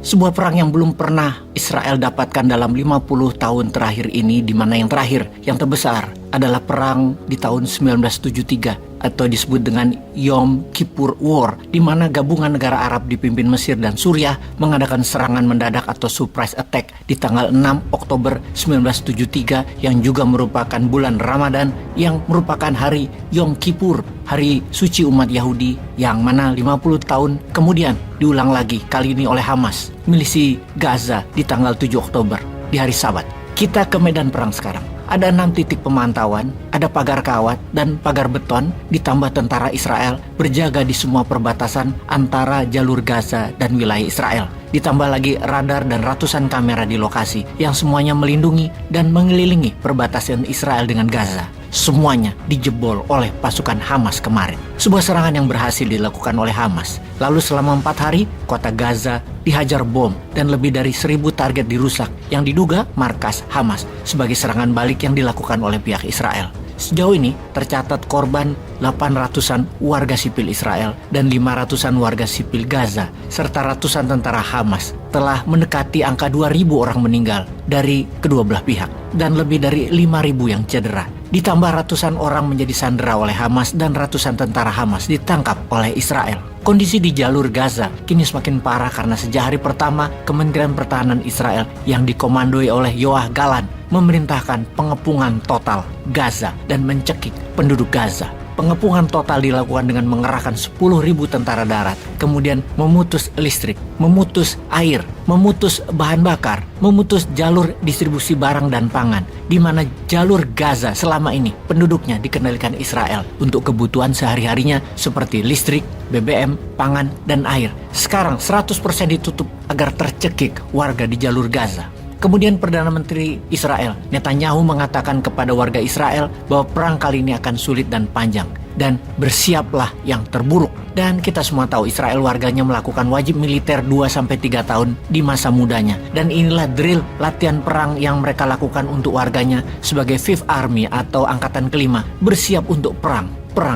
Sebuah perang yang belum pernah Israel dapatkan dalam 50 tahun terakhir ini, di mana yang terakhir, yang terbesar adalah perang di tahun 1973 atau disebut dengan Yom Kippur War, di mana gabungan negara Arab dipimpin Mesir dan Suriah mengadakan serangan mendadak atau surprise attack di tanggal 6 Oktober 1973 yang juga merupakan bulan Ramadan, yang merupakan hari Yom Kippur, hari suci umat Yahudi, yang mana 50 tahun kemudian diulang lagi, kali ini oleh Hamas, milisi Gaza, di tanggal 7 Oktober, di hari Sabat. Kita ke medan perang sekarang. Ada 6 titik pemantauan, ada pagar kawat dan pagar beton, ditambah tentara Israel berjaga di semua perbatasan antara jalur Gaza dan wilayah Israel. Ditambah lagi radar dan ratusan kamera di lokasi yang semuanya melindungi dan mengelilingi perbatasan Israel dengan Gaza. Semuanya dijebol oleh pasukan Hamas kemarin. Sebuah serangan yang berhasil dilakukan oleh Hamas. Lalu selama 4 hari, kota Gaza dihajar bom dan lebih dari 1.000 target dirusak yang diduga markas Hamas sebagai serangan balik yang dilakukan oleh pihak Israel. Sejauh ini tercatat korban 800-an warga sipil Israel dan 500-an warga sipil Gaza serta ratusan tentara Hamas telah mendekati angka 2.000 orang meninggal dari kedua belah pihak dan lebih dari 5.000 yang cedera. Ditambah ratusan orang menjadi sandera oleh Hamas dan ratusan tentara Hamas ditangkap oleh Israel. Kondisi di jalur Gaza kini semakin parah karena sejak hari pertama Kementerian Pertahanan Israel yang dikomandoi oleh Yoav Gallant memerintahkan pengepungan total Gaza dan mencekik penduduk Gaza. Pengepungan total dilakukan dengan mengerahkan 10.000 tentara darat, kemudian memutus listrik, memutus air, memutus bahan bakar, memutus jalur distribusi barang dan pangan, di mana jalur Gaza selama ini penduduknya dikendalikan Israel untuk kebutuhan sehari-harinya seperti listrik, BBM, pangan, dan air. Sekarang 100% ditutup agar tercekik warga di jalur Gaza. Kemudian Perdana Menteri Israel, Netanyahu, mengatakan kepada warga Israel bahwa perang kali ini akan sulit dan panjang. Dan bersiaplah yang terburuk. Dan kita semua tahu Israel warganya melakukan wajib militer 2-3 tahun di masa mudanya. Dan inilah drill latihan perang yang mereka lakukan untuk warganya sebagai Fifth Army atau Angkatan Kelima, bersiap untuk perang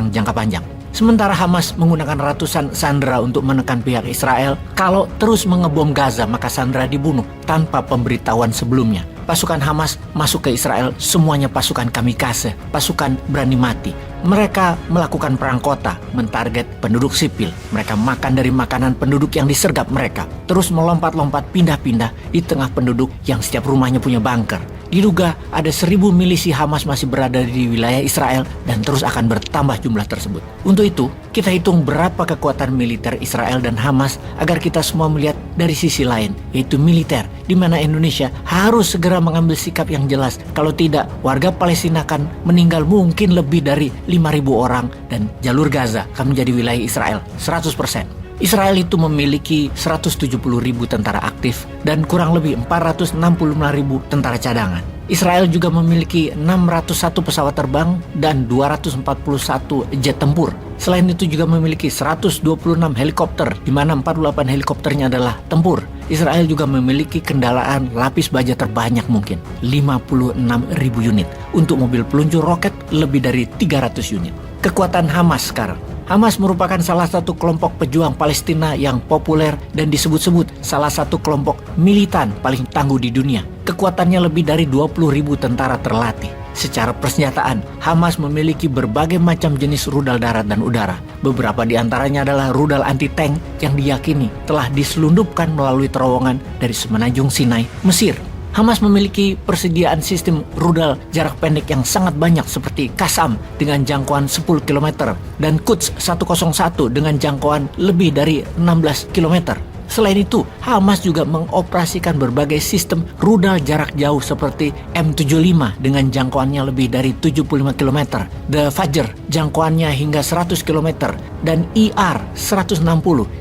jangka panjang. Sementara Hamas menggunakan ratusan sandera untuk menekan pihak Israel. Kalau terus mengebom Gaza, maka sandera dibunuh tanpa pemberitahuan sebelumnya. Pasukan Hamas masuk ke Israel, semuanya pasukan kamikaze, pasukan berani mati. Mereka melakukan perang kota, mentarget penduduk sipil. Mereka makan dari makanan penduduk yang disergap mereka. Terus melompat-lompat pindah-pindah di tengah penduduk yang setiap rumahnya punya bunker. Diduga ada 1.000 milisi Hamas masih berada di wilayah Israel dan terus akan bertambah jumlah tersebut. Untuk itu, kita hitung berapa kekuatan militer Israel dan Hamas agar kita semua melihat dari sisi lain, yaitu militer, di mana Indonesia harus segera mengambil sikap yang jelas. Kalau tidak, warga Palestina akan meninggal mungkin lebih dari 5.000 orang dan jalur Gaza akan menjadi wilayah Israel 100%. Israel itu memiliki 170.000 tentara aktif dan kurang lebih 465.000 tentara cadangan. Israel juga memiliki 601 pesawat terbang dan 241 jet tempur. Selain itu juga memiliki 126 helikopter, di mana 48 helikopternya adalah tempur. Israel juga memiliki kendaraan lapis baja terbanyak mungkin, 56.000 unit. Untuk mobil peluncur roket lebih dari 300 unit. Kekuatan Hamas sekarang. Hamas merupakan salah satu kelompok pejuang Palestina yang populer dan disebut-sebut salah satu kelompok militan paling tangguh di dunia. Kekuatannya lebih dari 20.000 tentara terlatih. Secara persenjataan, Hamas memiliki berbagai macam jenis rudal darat dan udara. Beberapa di antaranya adalah rudal anti-tank yang diyakini telah diselundupkan melalui terowongan dari Semenanjung Sinai, Mesir. Hamas memiliki persediaan sistem rudal jarak pendek yang sangat banyak seperti Qassam dengan jangkauan 10 km dan Quds 101 dengan jangkauan lebih dari 16 km. Selain itu, Hamas juga mengoperasikan berbagai sistem rudal jarak jauh seperti M75 dengan jangkauannya lebih dari 75 km, The Fajr jangkauannya hingga 100 km, dan IR 160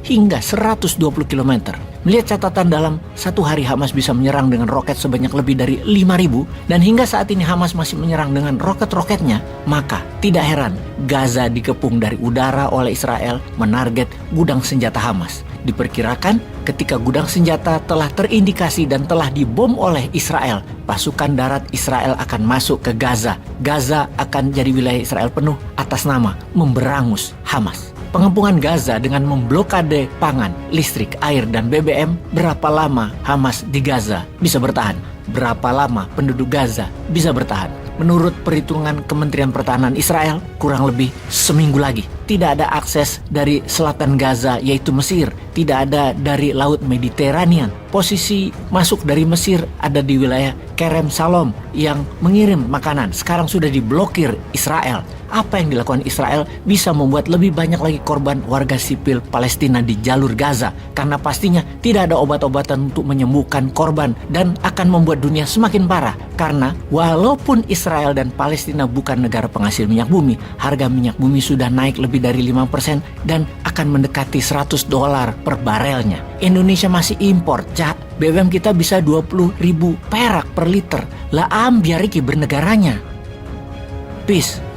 hingga 120 km. Melihat catatan dalam satu hari Hamas bisa menyerang dengan roket sebanyak lebih dari 5.000 dan hingga saat ini Hamas masih menyerang dengan roket-roketnya, maka tidak heran Gaza dikepung dari udara oleh Israel menarget gudang senjata Hamas. Diperkirakan ketika gudang senjata telah terindikasi dan telah dibom oleh Israel, pasukan darat Israel akan masuk ke Gaza. Gaza akan jadi wilayah Israel penuh atas nama memberangus Hamas. pengepungan Gaza dengan memblokade pangan, listrik, air, dan BBM, berapa lama Hamas di Gaza bisa bertahan? Berapa lama penduduk Gaza bisa bertahan? Menurut perhitungan Kementerian Pertahanan Israel, kurang lebih seminggu lagi. Tidak ada akses dari selatan Gaza, yaitu Mesir. Tidak ada dari Laut Mediterranean. Posisi masuk dari Mesir ada di wilayah Kerem Shalom yang mengirim makanan. Sekarang sudah diblokir Israel. Apa yang dilakukan Israel bisa membuat lebih banyak lagi korban warga sipil Palestina di jalur Gaza. Karena pastinya tidak ada obat-obatan untuk menyembuhkan korban dan akan membuat dunia semakin parah. Karena walaupun Israel dan Palestina bukan negara penghasil minyak bumi, harga minyak bumi sudah naik lebih dari 5% dan akan mendekati $100 per barelnya. Indonesia masih impor, Cak. BBM kita bisa 20.000 perak per liter. Lah ambiar iki bernegaranya. Peace.